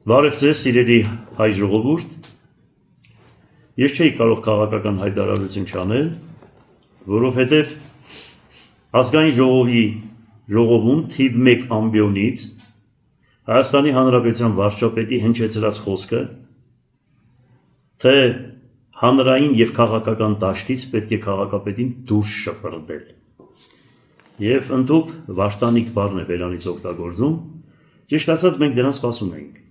Բարև ձեզ, սիրելի հայ ժողովուրդ, ես չէի կարող քաղաքական հայտարարություն չանել, որովհետև ազգային ժողովի ժողովում թիվ 1 ամբիոնից Հայաստանի Հանրապետության վարչապետի հնչեցրած խոսքը, թե հանրային և քաղաքական դաշտից պետք է քաղաքապետին դուրս շպրտել և ընդհուպ վարդանիկ բառն է վերանից օգտագործում, ճիշտ ասած մենք դրան սպասում էինք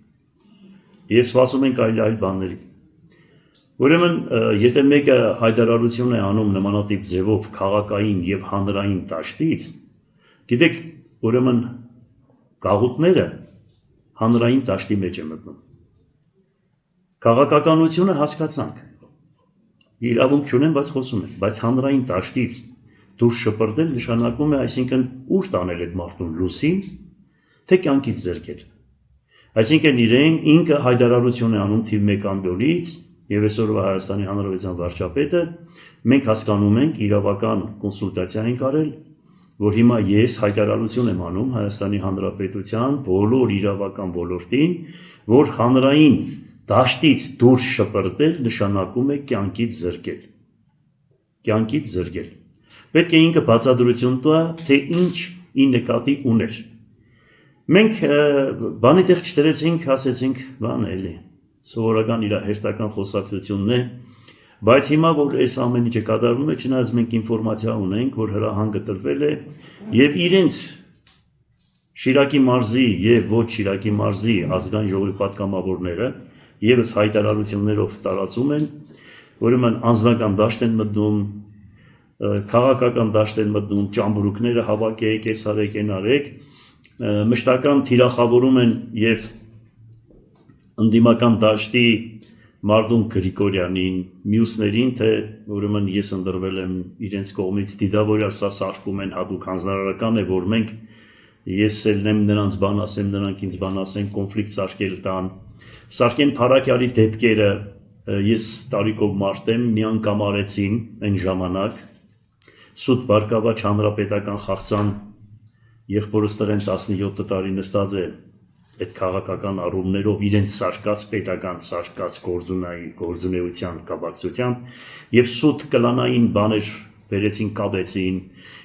և սպասում ենք այլ բաների։ Ուրեմն, եթե մեկը հայտարարություն է անում նմանատիպ ձևով քաղաքային և հանրային դաշտից, գիտեք, ուրեմն գաղութները հանրային դաշտի մեջ է մտնում։ Քաղաքականությունը հասկացանք, իրավունք չունեն, բայց խոսում են, բայց հանրային դաշտից դուրս շպրտել նշանակում է, այսինքն ուր տանել այդ մարդուն լուսին, թե կյանքից զրկել։ Այսինքն իրեն ինքը հայտարարություն է անում թիվ 1 ամբիոնից և այսօրվա Հայաստանի Հանրապետության վարչապետը, մենք հասկանում ենք, իրավական կոնսուլտացիա ենք արել, որ հիմա ես հայտարարություն եմ անում Հայաստանի Հանրապետության բոլոր իրավական ոլորտին, որ հանրային դաշտից դուրս շպրտել նշանակում է կյանքից զրկել։ Կյանքից զրկել։ Պետք է ինքը բացատրություն տա, թե ինչ ի նկատի ուներ։ Մենք բանի տեղ չտրեցինք, ասեցինք, բան էլի, սովորական իր հերթական խոսակցությունն է, բայց հիմա, որ այս ամեն ինչը կատարվում է, չնայած մենք ինֆորմացիա ունենք, որ հրահանգը տրվել է և իրենց Շիրակի մարզի և ոչ Շիրակի մարզի ազգային ժողովի պատգամավորները ևս հայտարարություններով տարածում են, ուրեմն անձնական դաշտ են մտնում, քաղաքական դաշտ են մտնում, ճամբրուկները հավաքեք, այս արեք, այն արեք, մշտական թիրախավորում են և ընդդիմական դաշտի Մարդուն Գրիգորյանին, մյուսներին, թե ուրեմն ես ընտրվել եմ իրենց կողմից դիտավորյալ, սա սարքում են հատուկ հանձնարարական է, որ մենք ես ելնեմ նրանց բան ասեմ, նրանք ինձ բան ասեն, կոնֆլիկտ սարքել տան, սարքեն Փարաքյալի դեպքերը, ես տարիքով մարդ եմ, մի անգամ արեցին այն ժամանակ, Սուտ Բարգավաճ հանրապետական խաղցան եղբորս տղեն 17 տարի նստած է այդ քաղաքական առումներով իրենց սարկած պետական սարկած գործունեության կապակցությամբ և սուտ կլանային բաներ վերեցին,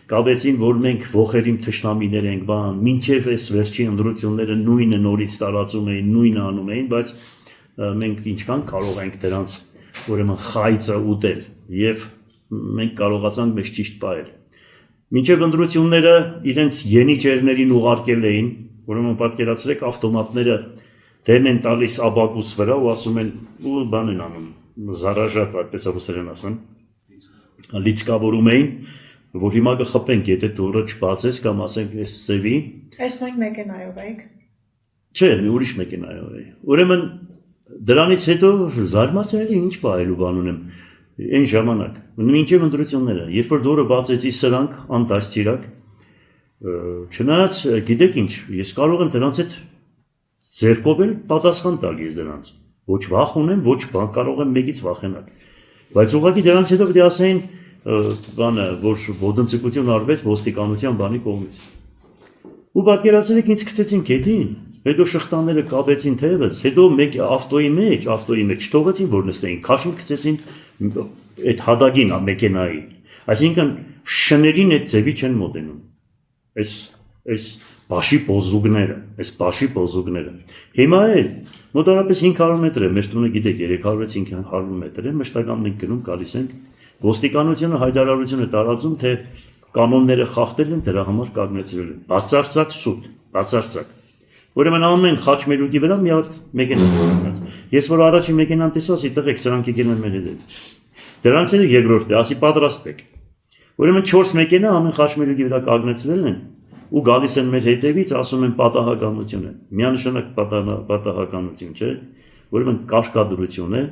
կապեցին, որ մենք ողերիմ թշնամիներ ենք բան, մինչև այս վերջի ընտրությունները նույնը նորից տարածում էին, նույնը անում էին, բայց մենք ինչքան կարող ենք դրանց ուրեմն խայծը ուտել և մենք կարողացանք մեզ ճիշտ պահել։ Մինչև ընտրությունները իրենց ենիչերներին ուղարկել էին, ուրեմն պատկերացրեք ավտոմատները դեմ են տալիս աբակուս վրա ու ասում են, ու բան են անում, զարաժատ, այդպես ռուսերեն ասեն, լիցկավորում էին, որ հիմա կխփենք, եթե դուրը չբացես կամ ասենք այս ծևի։ Այս նույն մեքենայով եք։ Չէ, մի ուրիշ մեքենայով է։ Ուրեմն դրանից հետո զարմացել ինչ պահելու բան ունեմ։ Այն ժամանակ, մինչև ընտրությունները, երբ որ դուրը բացեցի սրանք, անտասցիրակ, չնայած գիտեք ինչ, ես կարող եմ դրանց հետ ձեռքով էլ պատասխան տալ ես դրանց, ոչ վախ ունեմ, ոչ բան կարող եմ մեկից վախենալ, բայց ուղղակի դրանց հետո պետք է ասեին բանը, որ ոտնձգություն արվեց ոստիկանության բանի կողմից։ Ու պատկերացրեք ինձ գցեցին գետին, հետո շղթաները կապեցին թևս, հետո մեկ ավտոյի մեջ թողեցին, որ նստեին, քաշին գցեցին այդ հադագին մեքենայի, այսինքն շներին այդ ձևի չեն մոտենում, այս բաշի պոզուկները, հիմա էլ մոտարապես 500 մետր է, մեր տունը գիտեք 300-500 մետր է, մշտական մենք գնում գալիս ենք, ոստիկանությունը հայտարարություն է տարածում, թե կանոնները խախտել են, դրա համար կանգնեցրել են, բացարձակ սուտ, բացարձակ։ Ուրեմն ամեն խաչմերուկի վրա մի հատ մեքենա կանգնած։ Ես որ առաջին մեքենան տեսա, ասի տղեկ, սրանք եկել են մեր հետ։ Դրանց էլ երկրորդն է, ասի պատրաստվեք։ Ուրեմն 4 մեքենա ամեն խաչմերուկի վրա կանգնեցրել են ու գալիս են մեր հետևից, ասում են պատահականություն է։ Միանշանակ պատահականություն չէ, ուրեմն կաշկադրություն է։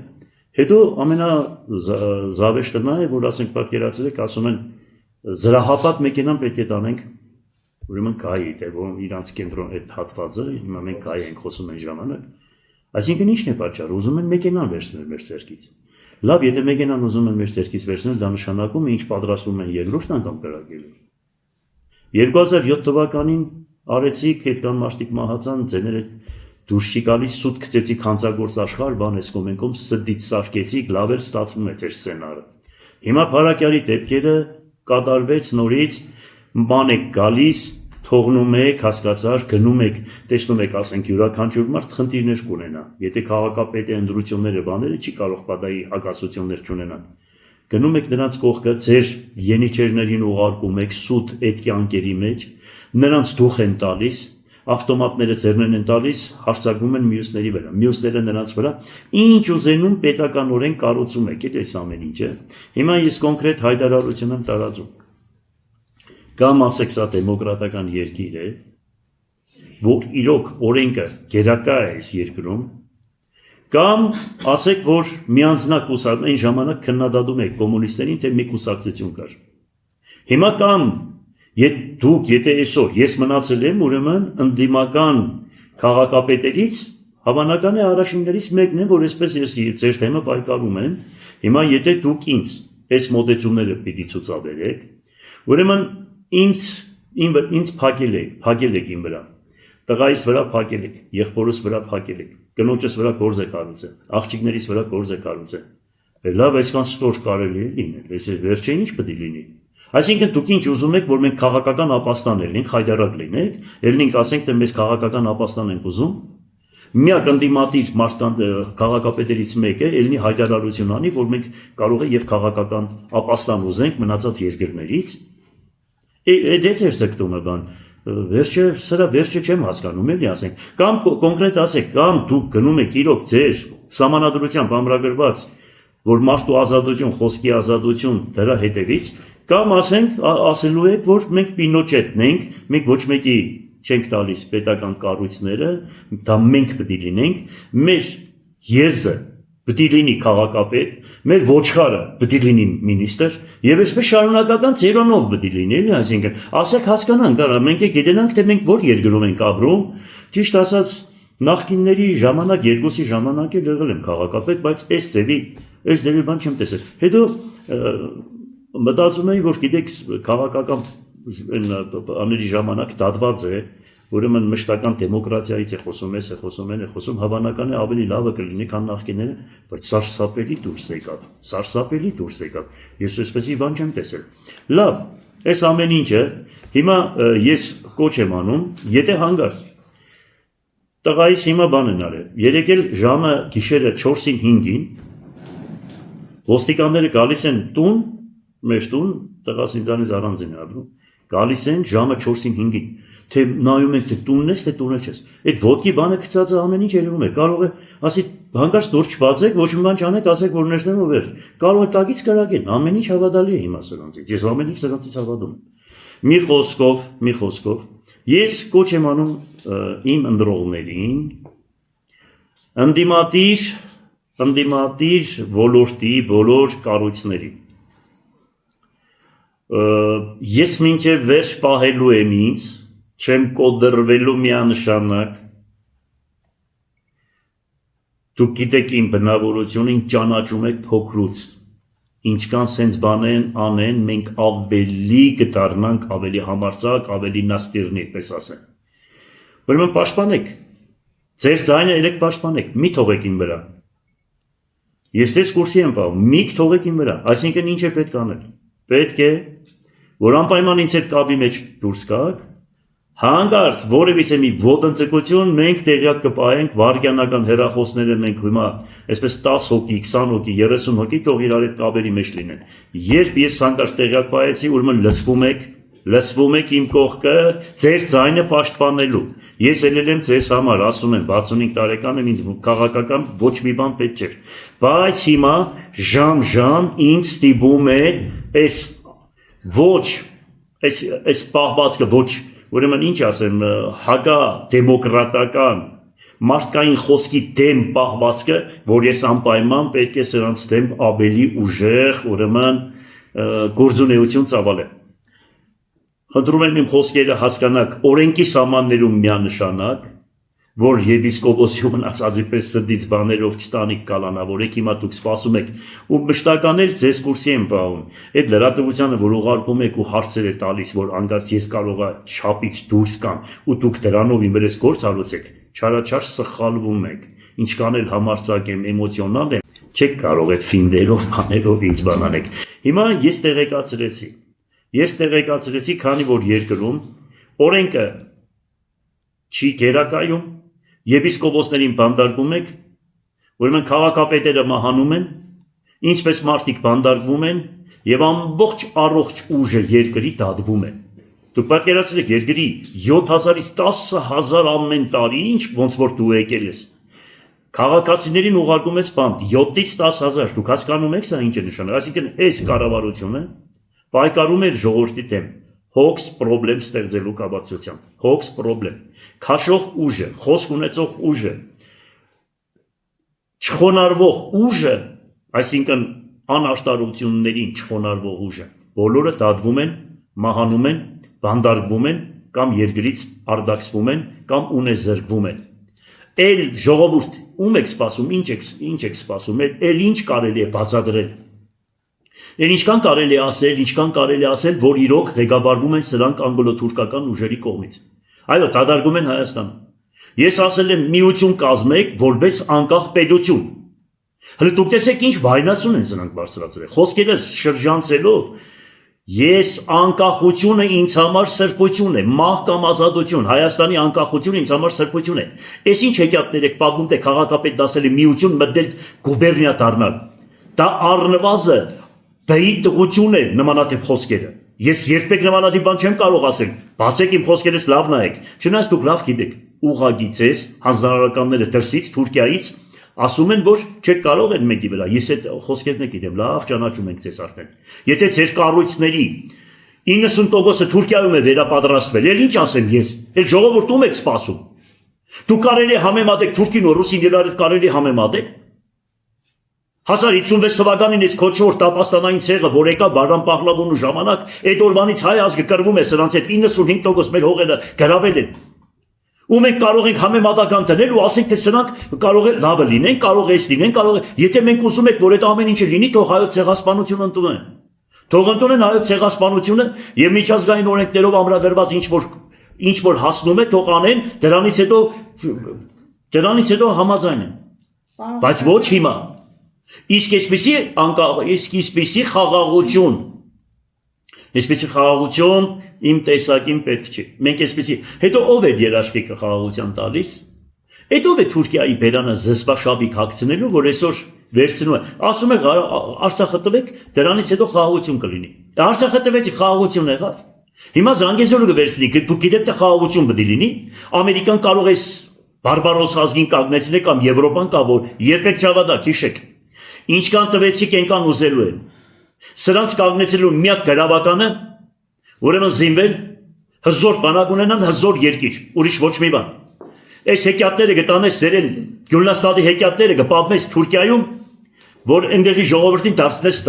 Հետո ամենազավեշտը նա է, որ ասենք պատկերացրեք, ասում են զրահապատ մեքենան պետք է տանենք ուրեմն կայի, թե որ իրանց կենտրոն այդ հատվածը, հիմա մենք կայի ենք խոսում այն ժամանակ, այսինքն ինչն է պատճառը, ուզում են մեքենան վերցնել մեր ձեռքից։ Լավ, եթե մեքենան ուզում են մեր ձեռքից վերցնել, դա նշանակում է ինչ պատրաստվում են երկրորդ անգամ կրակելու։ 2007 թվականին արեցիք, այդ կան մաշտիկ մահացան, ձեները դուրս չի գալիս սուտ գցեցի քանցագործ աշխարհ, բան ես կոմենքում սդից սարկեցիք, լավ էլ ստացվում է ձեր սցենարը։ Հիմա Փարակյալի դեպքերը կատարվեց նորից, ման եք գալիս, թողնում եք, հասկացար, գնում եք, տեսնում եք, ասենք յուրաքանչյուր մարդ խնդիրներ կունենա։ Եթե քաղաքապետի ընդրությունները բաները չի կարող պատահի հակասություններ չունենան։ Գնում եք նրանց կողքը, ձեր յենիչերներին ուղարկում եք սուտ այդ կյանքերի մեջ, նրանց դուխ են տալիս, ավտոմատները ձեռնեն են տալիս, հարձակվում են մյուսների վրա, մյուսները նրանց վրա, ինչ ուզենում պետականորեն կառուցում եք, այդ այս ամեն ինչը։ Հիմա ես կոնկրետ հայտարարություն եմ տարածում։ Կամ ասեք սա դեմոկրատական երկիր է, որ իրոք օրենքը գերակա է այս երկրում, կամ ասեք, որ միանձնակ կուսակցություն, այն ժամանակ քննադատում եք կոմունիստերին, թե մի կուսակցություն կար։ Հիմա կամ դուք, եթե այսօր ես մնացել եմ, ուրեմն ընդդիմական քաղաքապետերից հավանական է առաջիններից մեկն է, որ այսպես ես ձեր թեմը պայքարում եմ։ Հիմա եթե դուք ինձ այս մոտեցումները պիտի ցուցաբերեք, ուրեմն ինձ փակել եք իմ վրա, տղայիս վրա փակել եք, եղբորս վրա փակել եք, կնոջս վրա գործ եք արուցել, աղջիկներիս վրա գործ եք արուցել։ Լավ, այսքան ստոր կարելի է լինել, այս վերջը ինչ պետք է լինի։ Այսինքն դուք ինչ ուզում եք, որ մենք քաղաքական ապաստաներ լինենք, խայդարակ լինենք, ելնենք ասենք, թե մեզ քաղաքական ապաստան ենք ուզում։ Միակ ընդդիմադիր քաղաքապետերից մեկը ելնի հայտարարություն անի, որ մենք կարող է եւ քաղաքական ապաստան ուզենք մնացած երկրներից։ Այդ է ձեր զգտումը բան։ Վերջը չեմ հասկանում, էլի ասենք։ Կամ կոնկրետ ասեք, կամ դուք գնում եք իրոք ձեր սահմանադրությամբ ամրագրված, որ մարդու ազատություն, խոսքի ազատություն դրա հետևից, կամ ասենք, ասելու եք, որ մենք Պինոչետն ենք, մենք ոչ մեկի չենք տալիս պետական կառույցները, դա մենք պետք է լինենք, մեր եզը պետք է լինի քաղաքապետ, մեր ոչխարը պետք է լինի մինիստր, եւ այսպես շարունակական ծերոնով պետք է լինի, էլի, այսինքն, ասեք հասկանանք, արա մենք գիտենանք, թե մենք որ երկրում ենք ապրում, ճիշտ ասած, նախկինների ժամանակ, երկուսի ժամանակ էլ եղել եմ քաղաքապետ, բայց այս ձևի բան չեմ տեսել։ Հետո մտածում էի, որ գիտեք, քաղաքական աների ժամանակ դատված է, ուրեմն մշտական դեմոկրատիայից է խոսում, հավանական է ավելի լավը կլինի, քան նախկինները, բայց սարսափելի դուրս եկավ, ես այսպեսի բան չեմ տեսել։ Լավ, այս ամեն ինչը, հիմա ես կոչ եմ անում, եթե հանգարց, տղայիս հիմա բան են արել, երեկել ժամը գիշերը 4-ին 5-ին, ոստիկանները գալիս են տուն, մեր տուն, տղաս ինձանից առանձին է ապրում, գալիս են ժամը 4-ին 5-ին, թե նայում եք թե տունն ես, թե տունը չես։ Այդ ոտքի բանը գցածը ամեն ինչ երևում է, կարող է, ասի, հանկարծ դուր չբացեք, ոչ մի բան չանեք, ասեք, որ ներսնեմ ու վեր։ Կարող է տակից կրակեն, ամեն ինչ հավատալի է հիմա սրանցից, ես ամեն ինչ սրանցից հավատում եմ։ Մի խոսքով, ես կոչ եմ անում իմ ընդրողներին, ընդդիմադիր ոլորտի բոլոր կառույցներին։ Ես մինչև վերջ պահելու եմ ինձ, չեմ կոդրվելու միանշանակ, դուք գիտեք իմ բնավորությունը, ինձ ճանաչում եք փոքրուց, ինչքան սենց բան անեն, մենք ավելի կդառնանք, ավելի համարձակ, ավելի նաստիրնի, պես ասեն։ Ուրեմն պաշտպանեք, ձեր ձայնը ելեք պաշտպանեք, մի թողեք իմ վրա։ Ես ձեզ կուրսի եմ պահում, մի թողեք իմ վրա, այսինքն ինչ է պետք անել։ Պետք է, որ անպայման ինձ հետ կապի մեջ դուրս գաք, հանկարծ որևիցե մի ոտնձգություն մենք տեղյակ կպահենք, վայրկյանական հեռախոսները մենք հիմա այսպես 10 հոգի, 20 հոգի, 30 հոգի թող իրար հետ կապերի մեջ լինեն։ Երբ ես հանկարծ տեղյակ պահեցի, ուրեմն լցվում եք իմ կողքը, ձեր ձայնը պաշտպանելու։ Ես ելել եմ ձեզ համար, ասում եմ, 65 տարեկան եմ, ինձ քաղաքական ոչ մի բան պետք չէր։ Բայց հիմա ժամ ինձ ստիպում է այս պահվածքը ոչ, ուրեմն ինչ ասեմ, հակա դեմոկրատական մարդկային խոսքի դեմ պահվածքը, որ ես անպայման պետք է սրանց դեմ ավելի ուժեղ, ուրեմն գործունեություն ծավալեմ։ Խնդրում եմ իմ խոսքերը հասկանաք, օրենքի սահմաններում միանշանակ, որ եպիսկոպոսի մնացածի պես սդից բաներով չտանիք կալանավորեք, հիմա դուք սպասում եք ու մշտական էլ ձեզ կուրսի եմ պահում։ Այդ լրատվությանը, որ ուղարկում եք ու հարցեր եք տալիս, որ անգարց ես կարողա չափից դուրս կամ ու դուք դրանով իմ վրես գործ արուցեք, չարաչար սխալվում եք, ինչքան էլ համարձակ եմ, էմոցիոնալ եմ, չեք կարող այդ ֆինդերով, բաներով ինձ բանանեք։ Հիմա ես տեղեկացրեցի, քանի որ երկրում օրենքը չի գերակայում, եպիսկոպոսներին բանդարկում եք, ուրեմն քաղաքապետերը մահանում են, ինչպես մարդիկ բանդարկվում են եւ ամբողջ առողջ ուժը երկրի դատվում է։ Դուք պատկերացրեք երկրի 7000-ից 10000 ամեն տարի ինչ ոնց որ դու եկել ես։ Քաղաքացիներին ուղարկում ես բանտ 7-ից 10000, դուք հասկանում եք սա ինչ է նշանակում, այսինքն այս կառավարությունը պայքարում է ժողովրդի դեմ, հոգս պրոբլեմ ստեղծելու կապակցությամբ, հոգս պրոբլեմ, քաշող ուժը, խոսք ունեցող ուժը, չխոնարհվող ուժը, այսինքն անարտարություններին չխոնարհվող ուժը, բոլորը դատվում են, մահանում են, բանդարկվում են կամ երկրից արդակսվում են կամ ունեզրկվում են։ Էլ ժողովուրդ ում եք սպասում, ինչ եք սպասում, էլ ինչ կարելի է բացատրել։ Էլ ինչքան կարելի է ասել, որ իրոք ղեկավարվում են սրանք անգլո-թուրքական ուժերի կողմից։ Այո, դատարկում են Հայաստանը։ Ես ասել եմ միություն կազմեք որպես անկախ պետություն։ Հələ դուք տեսեք ինչ վայնասուն են սրանք բարձրացրել։ Խոսքերս շրջանցելով ես անկախությունը ինձ համար սրբություն է, մահ կամ ազատություն, Հայաստանի անկախությունը ինձ համար սրբություն է։ Էս ինչ հեքիաթներ եք պատմում, թե քաղաքապետ դասել է միություն մտնել գուբերնիա դառնալ։ Դա առնվազն բեի տղություն է նմանատիպ խոսքերը։ Ես երբեք նմանատիպ բան չեմ կարող ասել։ Բացեք իմ խոսքերից լավ նայեք։ Չնայած դուք լավ գիտեք, ուղղագիծ ես, հանձնարարականները դրսից, Թուրքիայից ասում են, որ չեք կարող այդ մեկի վրա։ Ես այդ խոսքերն գիտեմ, լավ ճանաչում ենք ձեզ արդեն։ Եթե ձեր կառույցների 90%-ը Թուրքիայում է վերապատրաստվել, էլ ինչ ասեմ ես։ Այդ ժողովուրդում եք սպասում։ Դու կարելի է համեմատեք թուրքին ու ռուսին իրար հետ կարելի համեմատեք։ 1056 թվականին այս քոչվոր տապաստանային ցեղը, որ եկա Վարդան Պահլավոնու ժամանակ, այդ օրվանից հայ ազգը կռվում է սրանց հետ 95% մեր հողերը գրավել են։ Ու մենք կարող ենք համեմատական դնել ու ասենք, թե սրանք կարող է լավը լինեն, կարող է այս լինեն, կարող է, եթե մենք ուզում ենք, որ այդ ամեն ինչը լինի, թող հայոց ցեղասպանությունը ընդունեն։ Թող ընդունեն հայոց ցեղասպանությունը եւ միջազգային օրենքներով ամրագրված ինչ որ հասնում է, թող անեն, դրանից հետո համաձայն են։ Բայց ոչ հիմա։ Իսկ այսպիսի խաղաղություն իմ տեսակին պետք չի։ Մենք այսպիսի, հետո ով է երաշխիքը խաղաղության տալիս։ Հետո ով է Թուրքիայի բերանը զսպաշաբիկ հագցնելու, որ այսօր վերցնում է։ Ասում է Արցախը տվեք, դրանից հետո խաղաղություն կլինի։ Արցախը տվեցի, խաղաղություն եղավ։ Հիմա Զանգեզուրը կվերցնի, դուք գիտեք թե խաղաղություն պետք է լինի։ Ամերիկան կարող է բարբարոս ազգին կանգնեցնել կամ Եվրոպան կա, որ երբեք չավադակ, հիշեք։ Ինչքան տվեցիք ենքան ուզելու են։ Սրանց կանգնեցելու միակ գրավականը, ուրեմն զինվել, հզոր բանակ ունենան, հզոր երկիր, ուրիշ ոչ մի բան։ Այս հեքիաթները կտանես ծերել, Գյուլնաստադի հեքիաթները կպատմես Թուրքիայում, որ ընդդեղի ժողովրդին դարձնես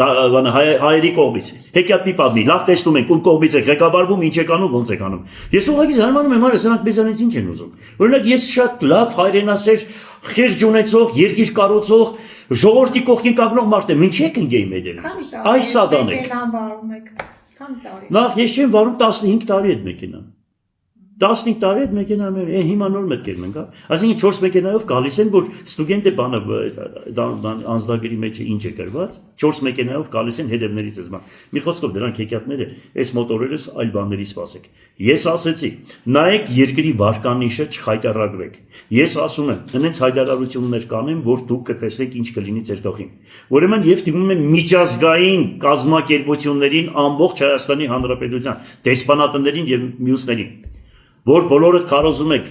հայերի կողմից։ Հեքիաթ մի պատմի, լավ տեսնում ենք, ում կողմից եք ղեկավարվում, ինչ եք անում, ոնց եք անում։ Ես ուղղակի զարմանում եմ, արը սրանք մեզանից ինչ են ուզում։ Օրինակ ես շատ լավ հայրենասեր, խիղճ ունեցող, երկիր կառուցող ժողովրդի կողքին կանգնող մարդ եմ, ինչ եք ընկեի մեդերից։ Այս սադան եք։ Նախ ես չեմ վարում 15 տարի այդ մեքենան։ 15 տարի այդ մեքենան հիմա նոր մտքեր մենք, հա։ Այսինքն 4 մեքենայով գալիս են, որ ստուդենտը բանը անձնագրի մեջ ինչ է գրված, 4 մեքենայով գալիս են հետևներից էս բան։ Մի խոսքով դրանք հեքիաթները, այս մոտորերս այլ բաների սպասեք։ Ես ասեցի, նայեք երկրի վարկանիշը չխայտարակվեք։ Ես ասում եմ, հենց հայտարարություններ կանեմ, որ դուք կտեսնեք ինչ կլինի ձեր գլխին։ Ուրեմն եւ դիմում եմ միջազգային կազմակերպություններին ամբողջ Հայաստանի Հանրապետության դեսպանատներին եւ մյուսներին, որ բոլորը քարոզում եք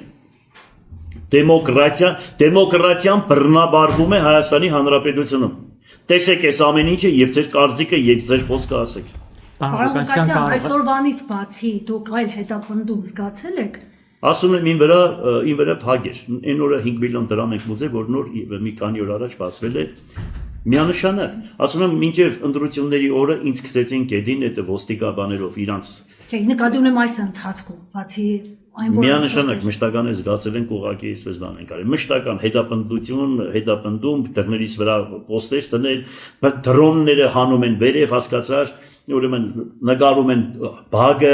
դեմոկրատիան բռնաբարվում է Հայաստանի Հանրապետությունում։ Տեսեք այս ամեն ինչը եւ ձեր կարծիքը եւ ձեր խոսքը ասեք։ Պարոն Ղուկասյան, այսօրվանից բացի դուք այլ հետապնդում զգացել եք։ Ասում եմ իմ վրա փակ էր։ Այն օրը 5 միլիոն դրամ ենք մուծել, որ նոր մի քանի օր առաջ բացվել է։ Միանշանակ, ասում եմ, մինչև ընտրությունների օրը ինձ գցեցին գեդին այդ ոստիկաբաներով իրանց։ Չէ, նկատի ունեմ այս ընթացքում, բացի այն որ միանշանակ մշտական է զգացել են ուղղակի այսպես բան են կարել։ Մշտական հետապնդում, դռներից վրա պոստեր դնել, դրոնները հանում են վերև, հասկացար, ուրեմն նկարում են բագը,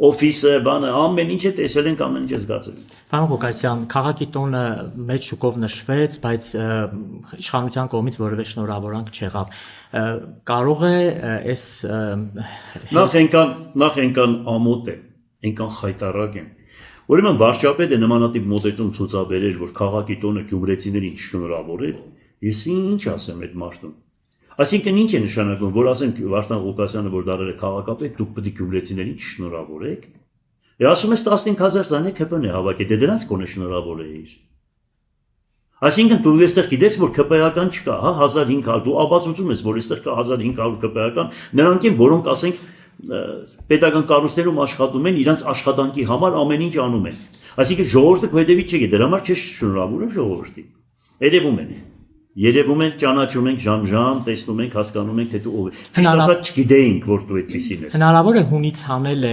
օֆիսը, բանը, ամեն ինչը տեսել ենք, ամեն ինչը զգացել ենք։ Պարոն Ղուկասյան, քաղաքի տոնը մեծ շուկով նշվեց, բայց իշխանության կողմից որևէ շնորհավորանք չեղավ։ Կարող է այս Նախ ենքան ամոթ է, ենքան խայտարակ են։ Ուրեմն վարչապետը նմանատիպ մոտեցում ցուցաբերեր, որ քաղաքի տոնը գյումրեցիներին չշնորհավորեր, ես ինչ ասեմ այդ մարդուն։ Այսինքն ինչ է նշանակում, որ ասենք Վարդան Ղուկասյանը, որ դարել է քաղաքապետ, դուք պետք է գյումրեցիներին չշնորհավորեք։ Ասում ես 15000 զանե ԿՊ-ն է հավաքել, դե դրանց կոնե շնորհավորեիր։ Այսինքն դու այստեղ գիտես, որ ԿՊ-ական չկա, հա 1500, դու ապացուցում ես, որ այստեղ կա 1500 ԿՊ-ական, նրանք են, որոնք ասենք պետական կառույցներում աշխատում են, իրանց աշխատանքի համար ամեն ինչ անում են։ Այսինքն ժողովուրդը քո հետևից չի, դրա համար չես շնորհավորում ժողովրդին։ Երևում է, ճանաչում ենք ժամ, տեսնում ենք, հասկանում ենք, թե դու ով ես։ Ճիշտ ասած չգիտեինք, որ դու այդպեսին ես։ Հնարավոր է հունից հանել է,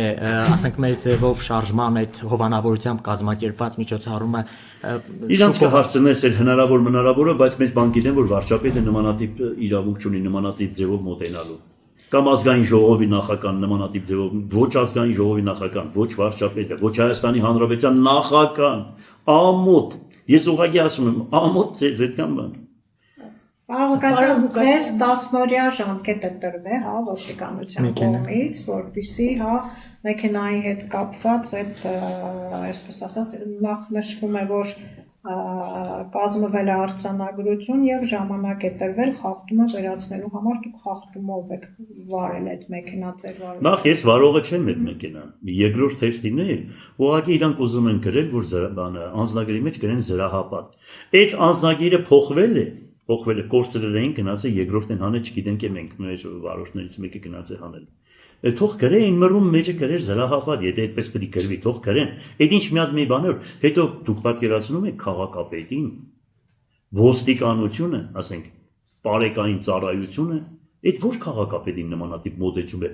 ասենք մեր ձևով շարժման այդ հովանավորությամբ կազմակերպված միջոցառումը։ Իրանց կհարցնես էլ հնարավոր, բայց մեծ բան գիտեն, որ վարչապետը նմանատիպ իրավունք չունի նմանատիպ ձևով մոտենալու։ Կամ ազգային ժողովի նախագահան նմանատիպ ձևով, ոչ ազգային ժողովի նախագահան, ոչ վարչապետը, ոչ Հայաստանի Հանրապետության նախագահան, ամոթ։ Ես ուղղակի ասում եմ, ամոթ ձեզ այդքան բան։ Պարոն Ղուկասյան, ձեզ 10-օրյա ժամկետ է տրվել, հա, ոստիկանության կողմից, որպեսզի, հա, մեքենայի հետ կապված այդ, այսպես ասած, նախ նշվում է, որ կազմվել է արձանագրություն եւ ժամանակ է տրվել խախտումը վերացնելու համար, դուք խախտումով եք վարել այդ մեքենաձեր վարել։ Նախ ես վարողը չեմ այդ մեքենան։ Երկրորդ թեստին է, ուղղակի իրանք ուզում են գրել, որ անձնագրի մեջ գրեն զրահապատ։ Այդ անձնագիրը փոխվել է, կորցրել էին, գնացել երկրորդն հանել, չգիտենք մենք մեր վարորդներից մեկը գնացել հանել։ Թող գրեին մռում մեջը գրեր զրահապատ, եթե այդպես պետք է գրվի, թող գրեն։ Այդ ինչ մի հատ մի բան էր, հետո դուք պատկերացնում եք քաղաքապետին, ոստիկանությունը, ասենք, բարեկային ծառայությունը, այդ ոչ քաղաքապետին նմանատիպ մոտեցում է։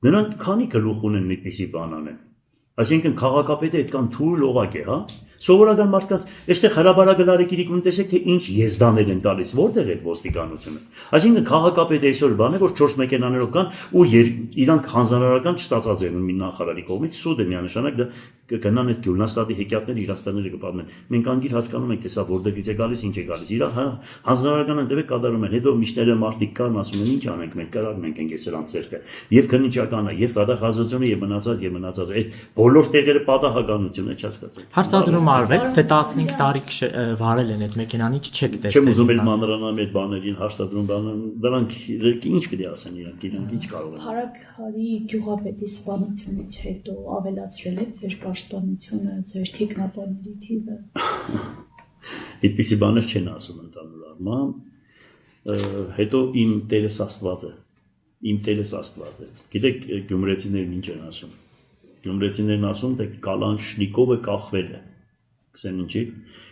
Նրանք քանի գլուխ ունեն այդպիսի բան անեն։ Այսինքն քաղաքապետը այդքան թույլ օղակ է, հա։ Սովորական մարդկանց, այստեղ հրաբարագլարիկիրիկ տեսեք, թե ինչ եզդաներ են տալիս, որտեղ է ոստիկանությունը։ Այսինքն քաղաքապետը այսօր բան է, որ 4 մեքենաներով կան ու իրանք հանձնարարական չստացած են մի նախարարի կողմից, սուտ է միանշանակ դա կգնան այդ Գյուլնաստադի հեքիաթները իրաստանները կպատմեն։ Մենք անգիր հասկանում ենք, թե սա որտեղից է գալիս, ինչ է գալիս։ Իրա հանձնարարական ընդդեմ կատարում են, հետո միշտերը մարդիկ կան, ասում են ինչ անենք, մենք կարողն ենք սրանց ձեռքը։ Եվ քննիչականը, եւ դատախազությունը, եւ մնացած այդ բոլոր տեղերը պատահականություն է չհասկացել։ Հարցադրում արվեց, թե 15 տարի վարել են այդ մեքենան, ինչ չեք տեսել։ Չեմ ուզում էլ մանրանամ այդ բաներին, հարցադրում բանան, դրանք ինչ պետք է ասեն իրանք ինչ կարող են։ Հարաքարի գյուղապետի սպանությունից հետո ավելացրել եք ձեր պաշտպանությունը, ձեր թիկնապաների թիվը։ Այդպիսի բաներ չեն ասում ընդհանուր առմամբ։ Հետո իմ Տերես Աստված է։ Գիտեք գյումրեցիներն ինչ են ասում։ Գյումրեցիներն ասում, թե Կալանշնիկովը կախվել է։ Գսեն ինչի։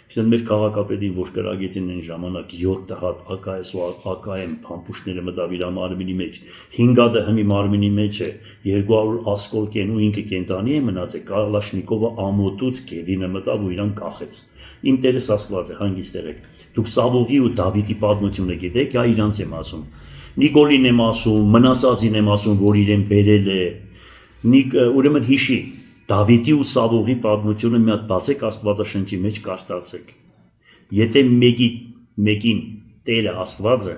Գսեն մեր քաղաքապետին ոչ կրագեցին այն ժամանակ 7 հատ ԱԿՍ ու ԱԿՄ փամփուշտները մտավ իր մարմինի մեջ։ 5 հատը հմի մարմինի մեջ է, 200 ասկոլկեն ու ինքը կենտանի է մնացել։ Կալաշնիկովը ամոթուց գեդինը մտավ ու իրան կախեց։ Իմ Տերես Աստված է, հանգիստ եղեք։ Դուք Սավուղի ու Դավիթի պատմությունը գիտեք, յա իրանց եմ ասում։ Նիկոլին եմ ասում, մնացածին եմ ասում, որ իրեն բերել է։ Ուրեմն հիշի Դավիթի ու Սավուղի պատմությունը մի հատ բացեք Աստվածաշնչի մեջ կարդացեք։ Եթե մեկին Տերը Աստվածը,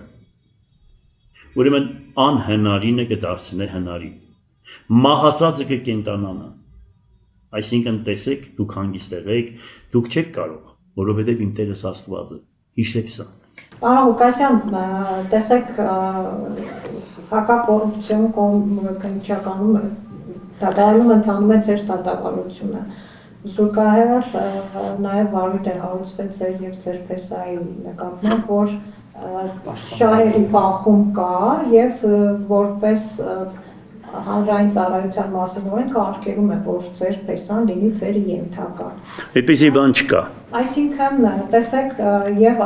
ուրեմն անհնարինը կդարձնե հնարի։ Մահացածը կկենտանանա։ Այսինքն տեսեք, դուք հանգիստ եղեք, դուք չեք կարող, որովհետև իմ Տերս Աստվածը, հիշեք սա։ Պարոն Ղուկասյան, տեսեք հակակոռուպցիոն քննիչականում դատարանում ընթանում է ձեր դատավարությունը։ Զուգահեռ նաև վարույթ է հարուցվել ձեր եւ ձեր փեսայի նկատմամբ, որ շահերի բախում կա եւ որպես հանրային ծառայության մասնորեն կարգելում է, որ ձեր փեսան լինի ձեր ենթակա։ Այդպիսի բան չկա։ Այսինքն, տեսեք, եւ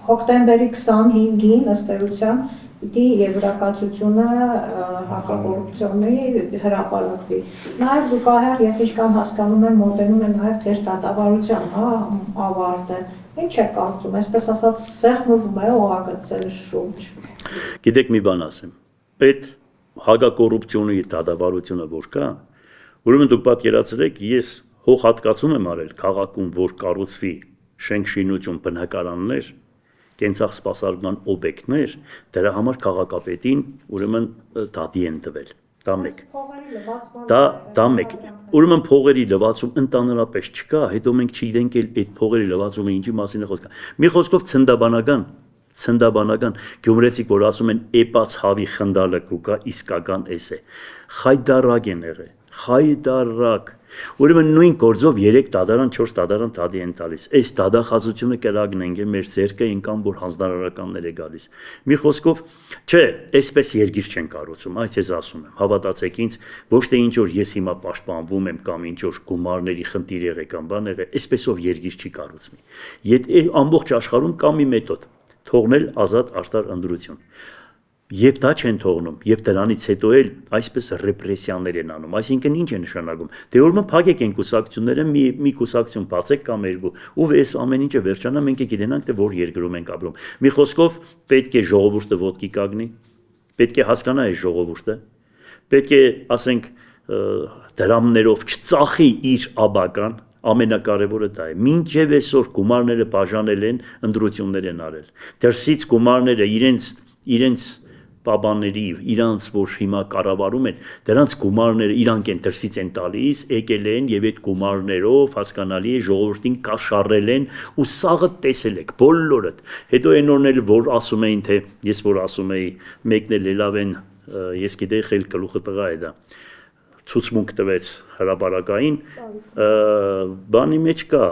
հոկտեմբերի 25-ին ըստ էության պիտի եզրակացությունը հակակոռուպցիոնի հրապարակվի։ Նաև զուգահեռ ես ինչքան հասկանում եմ, մոտենում է նաև ձեր դատավարության, հա, ավարտը։ Ինչ է կարծում, այսպես ասած, սեղմվում է օղակը ձեր շուրջ։ Գիտեք մի բան ասեմ։ Պետ հագակոռուպցիոնի դադարությունը որ կա, ուրեմն դուք պատկերացրեք, ես հող հատկացում եմ արել քաղաքում, որ կառուցվի շենք-շինություն, բնակարաններ, կենցաղ սպասարկման օբյեկտներ, դրա համար քաղաքապետին ուրեմն դատի են տվել։ Դա մեկ։ Դա մեկ։ Ուրեմն փողերի լվացում ընդհանրապես չկա, հետո մենք չգիտենք էլ այդ փողերի լվացումը ինչի մասին է խոսքը։ Մի խոսքով ցնդաբանական գյումրեցիք որ ասում են էպած հավի խնդալը կուկա իսկական էս է։ Խայդարակ են եղել, խայդարակ։ Ուրեմն նույն գործով 3 դադարան, 4 դադարան դադի են տալիս։ Այս դադախազությունը կրագնենք է մեր ձերքը ինքան որ հանձնարարականներ է գալիս։ Մի խոսքով, չէ, այսպես երկիր չեն կառուցում, այս ես ասում եմ, հավատացեք ինձ, ոչ թե ինչ որ ես հիմա պաշտպանվում եմ կամ ինչ որ գումարների խնդիր եղել կամ բան եղել, այսպեսով երկիր չի կառուցվի։ Եթե ամբողջ աշխարհում կա մի մեթոդ, թողնել ազատ արտար ընտրություն։ Եվ դա չեն թողնում, եւ դրանից հետո էլ այսպես ռեպրեսիաներ են անում, այսինքն ինչ է նշանակում, դե ուրեմն փակեք են կուսակցությունները, մի կուսակցություն բացեք կամ երկու, ու այս ամեն ինչը վերջանա, մենք գիտենանք թե որ երկրում ենք ապրում։ Մի խոսքով պետք է ժողովուրդը ոտքի կանգնի, պետք է հասկանա այս ժողովուրդը, պետք է, ասենք, դրամներով չծախի իր աբական, ամենակարևորը դա է։ Մինչև այսօր գումարները բաժանել են, ընտրություններ են արել։ Դրսից գումարները իրենց պաբանների, իրանց որ հիմա կառավարում են, դրանց գումարները իրանք են դրսից են տալիս, եկել են եւ այդ գումարներով հասկանալի է ժողովրդին կաշառել են ու սաղը տեսել եք բոլորդ։ Հետո այն օրներ որ ասում էին թե ես որ ասում էի մեկն էլ լավ են, ես գիտեի խել գլուխը տղա է դա ցուցմունք տվեց հրապարակային, բանի մեջ կա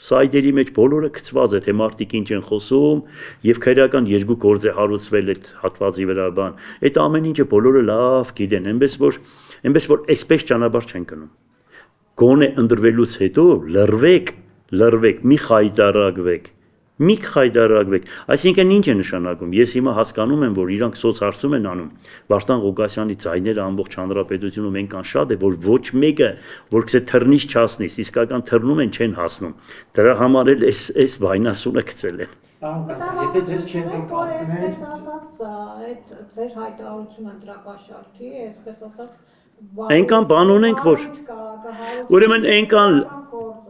սայդերի մեջ բոլորը գծված է, թե մարդիկ ինչ են խոսում եւ քրեական երկու գործ է հարուցվել այդ հատվածի վրա բան։ Այդ ամեն ինչը բոլորը լավ գիտեն, այնպես որ այսպես ճանապարհ չեն գնում։ Գոնե ընտրվելուց հետո լրվեք, մի խայդարակվեք։ Այսինքն ինչ է նշանակում։ Ես հիմա հասկանում եմ, որ իրանք սոցհարցում են անում։ Վարդան Ղուկասյանի ձայները ամբողջ հանրապետությունում այնքան շատ է, որ ոչ մեկը, որ գցե թռնից չհասնի, իսկական թռնում են չեն հասնում։ Դրա համար էլ այս վայնասունը գցել են։ Եթե ձեզ չեզոքացնեն, այսպես ասած, այդ ձեր հայտարարությունը դրակաշարքի, այսպես ասած, այնքան բան ունենք, որ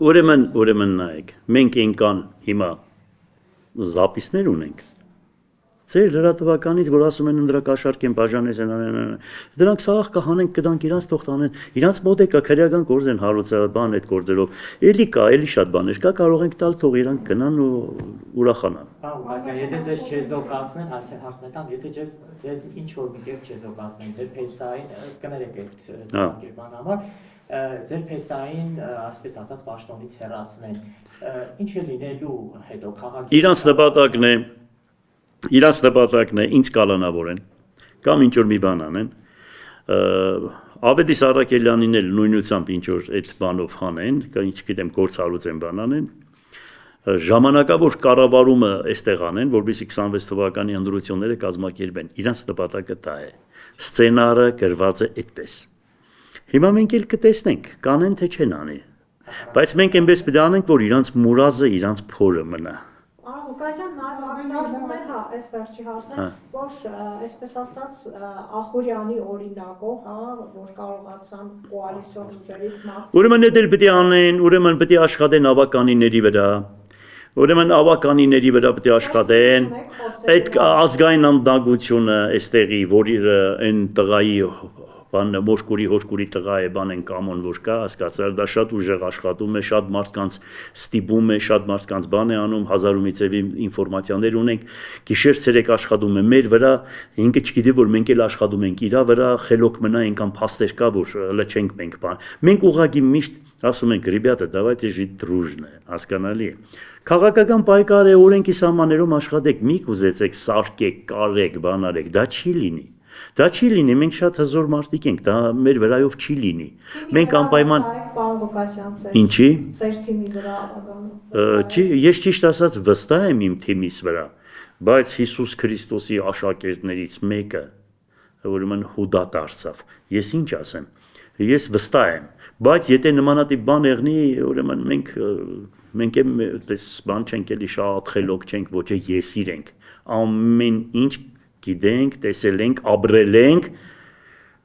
ուրեմն նայեք, մենք այնքան հիմա զապիսներ ունենք։ Ձեր լրատվականից, որ ասում են ընդրակաշարք են բաժանես են, դրանք սաղ կհանենք կդանք իրանց թող տանեն, իրանց մոտ է կա քրեական գործ են հարուցաբան այդ գործերով, էլի կա, էլի շատ բաներ կա, կարող ենք տալ թող իրանք գնան ու ուրախանան։ Եթե ձեզ չեզոքացնեն, հարցնետամ, եթե ձեզ ինչ որ մի կերպ չեզոքացնեն, ձեր փեսային կներեք այդ կերպան համար, ձեր փեսային, այսպես ասած, պաշտոնից հեռացնեն, ինչ է լինելու հետո քաղաքի Իրանց նպատակն է ինձ կալանավորեն կամ ինչ որ մի բան անեն Ավետիս Արաքելյանին էլ նույնությամբ ինչ որ այդ բանով հանեն կամ ինչ գիտեմ գործ հարուցեն բան անեն ժամանակավոր կառավարումը այստեղ անեն որովհետեւ 26 թվականի ընտրությունները կազմակերպեն իրանց նպատակը դա է սցենարը գրված է այդպես հիմա մենք էլ կտեսնենք կանեն թե չեն անի բայց մենք այնպես պետք է անենք որ իրանց մուրազը իրանց փորը մնա Ղուկասյան նաև ակնարկում են, այս վերջի հարցն որ այսպես ասած Ախուրյանի օրինակով, որ կարողացան կոալիցիոն ուժերից Ուրեմն դա պետք է անեն, ուրեմն պետք է աշխատեն ավականիների վրա Ուրեմն ավականիների վրա պետք է աշխատեն այդ ազգային անդագությունը այստեղի որ այն տղայի բանը մոշկուրի հոշկուրի տղա է բան են կամոն որ կա հասկացար դա շատ ուժեղ աշխատում է շատ մարդկանց ստիպում է շատ մարդկանց բան է անում հազար ու մի ծևի ինֆորմացիաներ ունենք գիշեր ցերեկ աշխատում է մեր վրա ինքը չգիտի որ մենք էլ աշխատում ենք իրա վրա խելոք մնա այնքան փաստեր կա որ լչենք մենք բան մենք ուղղակի միշտ ասում ենք ребята давайте жить дружно հասկանալի է քաղաքական պայքար է օրենքի սահմաններում աշխատեք մի կուզեցեք սարքեք կարեք բան արեք դա չի լինի Դա չի լինի, մենք շատ հզոր մարդիկ ենք, դա մեր վրայով չի լինի։ Մենք անպայման Ինչի? Ձեր թիմի վրա ավագանում։ Ես ճիշտ ասած վստահ եմ իմ թիմիս վրա, բայց Հիսուս Քրիստոսի աշակերտներից մեկը ուրեմն Հուդա դարձավ։ Ես ինչ ասեմ։ Ես վստահ եմ, բայց եթե նմանատիպ բան եղնի, ուրեմն մենք էս բան չենք էլի շատ խելոք չենք, ոչ է եսիր ենք։ Ամեն ինչ գիտենք, տեսել ենք, ապրել ենք,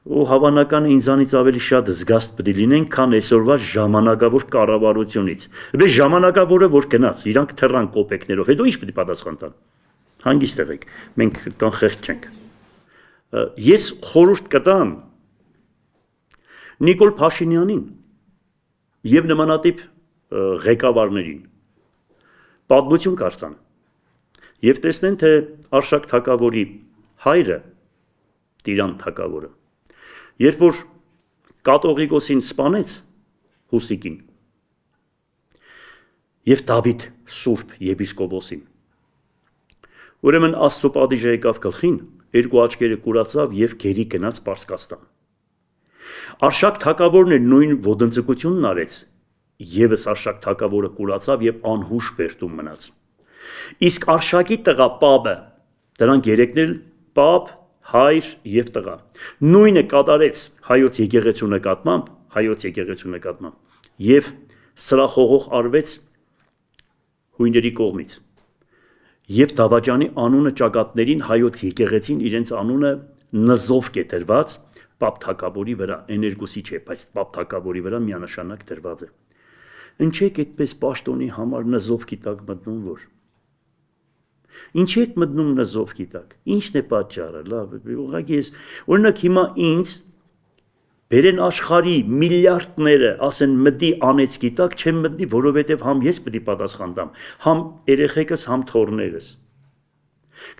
ու հավանական է ինձանից ավելի շատ զգաստ պետք է լինեն, քան այսօրվա ժամանակավոր կառավարությունից։ Բայց ժամանակավորը որ գնաց, իրանք թռան կոպեկներով, հետո ի՞նչ պետք է պատասխան տան։ Հանգիստ եղեք, մենք կանխեղջ չենք։ Ես խորհուրդ կտամ Նիկոլ Փաշինյանին եւ նմանատիպ ղեկավարներին պատմություն կարդան եւ տեսնեն, թե Արշակ Թակավորի հայրը Տիրան Թակավորը երբ որ Կատողիկոսին սպանեց Հուսիկին եւ Դավիթ Սուրբ եպիսկոպոսին, ուրեմն Աստծո պատիժը եկավ գլխին, երկու աչքերը կուրացավ եւ գերի գնաց Պարսկաստան։ Արշակ Թակավորն էլ նույն ոդնձգությունն արեց, եւս Արշակ Թակավորը կուրացավ եւ անհուշ բերտում մնաց։ Իսկ Արշակի տղա Պապը, դրանք երեքն էլ Պապ, հայր եւ տղա, նույնը կատարեց հայոց եկեղեցու նկատմամբ եւ սրախողող արվեց հույների կողմից եւ Դավաճանի անունը ճակատներին հայոց եկեղեցին իրենց անունը նզով կետրված Պապ Թակավորի վրա, էներգուսի չէ, բայց Պապ Թակավորի վրա միանշանակ դրված է։ Ինչեք այդպես պաշտոնի համար նզովքի տակ մտնում որ։ Ինչի եք մտնում նզովքի տակ։ Ինչն է պատճառը, լավ, ուղղակի ես օրինակ հիմա ինձ բերեն աշխարհի միլիարդները, ասեն մտի անեծքի տակ, չեմ մտնի, որովհետև համ ես պետք է պատասխան տամ, համ երեխեքս, համ թոռներս։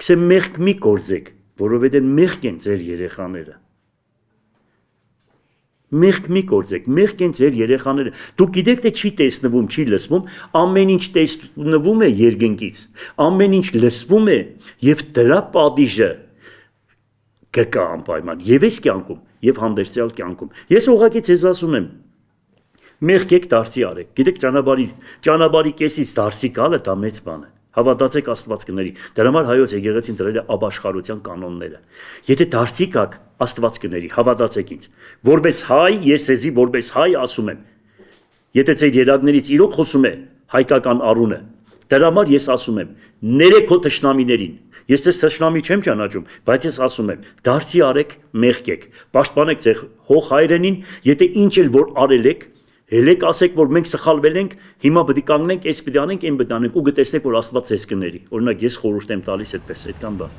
Գսե մեղք մի գործեք, որովհետև մեղք են ձեր երեխաները։ Մեղք մի գործեք, մեղք են ձեր երեխաները։ Դուք գիտեք, թե չի տեսնվում, չի լսվում, ամեն ինչ տեսնվում է երկնքից, ամեն ինչ լսվում է եւ դրա պատիժը կգա անպայման եւ այս կյանքում եւ հանդերձյալ կյանքում։ Ես ուղղակի ձեզ ասում եմ, մեղք եք դարձի արեք։ Գիտեք, ճանապարհի կեսից դարձի գալը դա մեծ բան է։ Հավատացեք Աստված կների։ Դրա համար հայոց եկեղեցին դրել է ապաշխարության կանոնները։ Եթե դարձի կաք, Աստված կների, հավատացեք ինձ։ Որպես հայ, ես ձեզի որպես հայ ասում եմ։ Եթե ձեր երակներից իրոք խոսում է հայկական առունը, դրա համար ես ասում եմ, ներեք քո թշնամիներին։ Ես ձեզ թշնամի չեմ ճանաչում, բայց ես ասում եմ, դարձի արեք, մեղք եք, պաշտպանեք ձեր հող հայրենին, եթե ինչ էլ որ արել եք, հելեք ասեք, որ մենք սխալվել ենք, հիմա պետք է կանգնենք, այս պետք է անենք, այն պետք է անենք ու կտեսնեք, որ Աստված ձեզ կների։ Օրինակ ես խորհուրդ եմ տալիս այդպես, այդքան բան։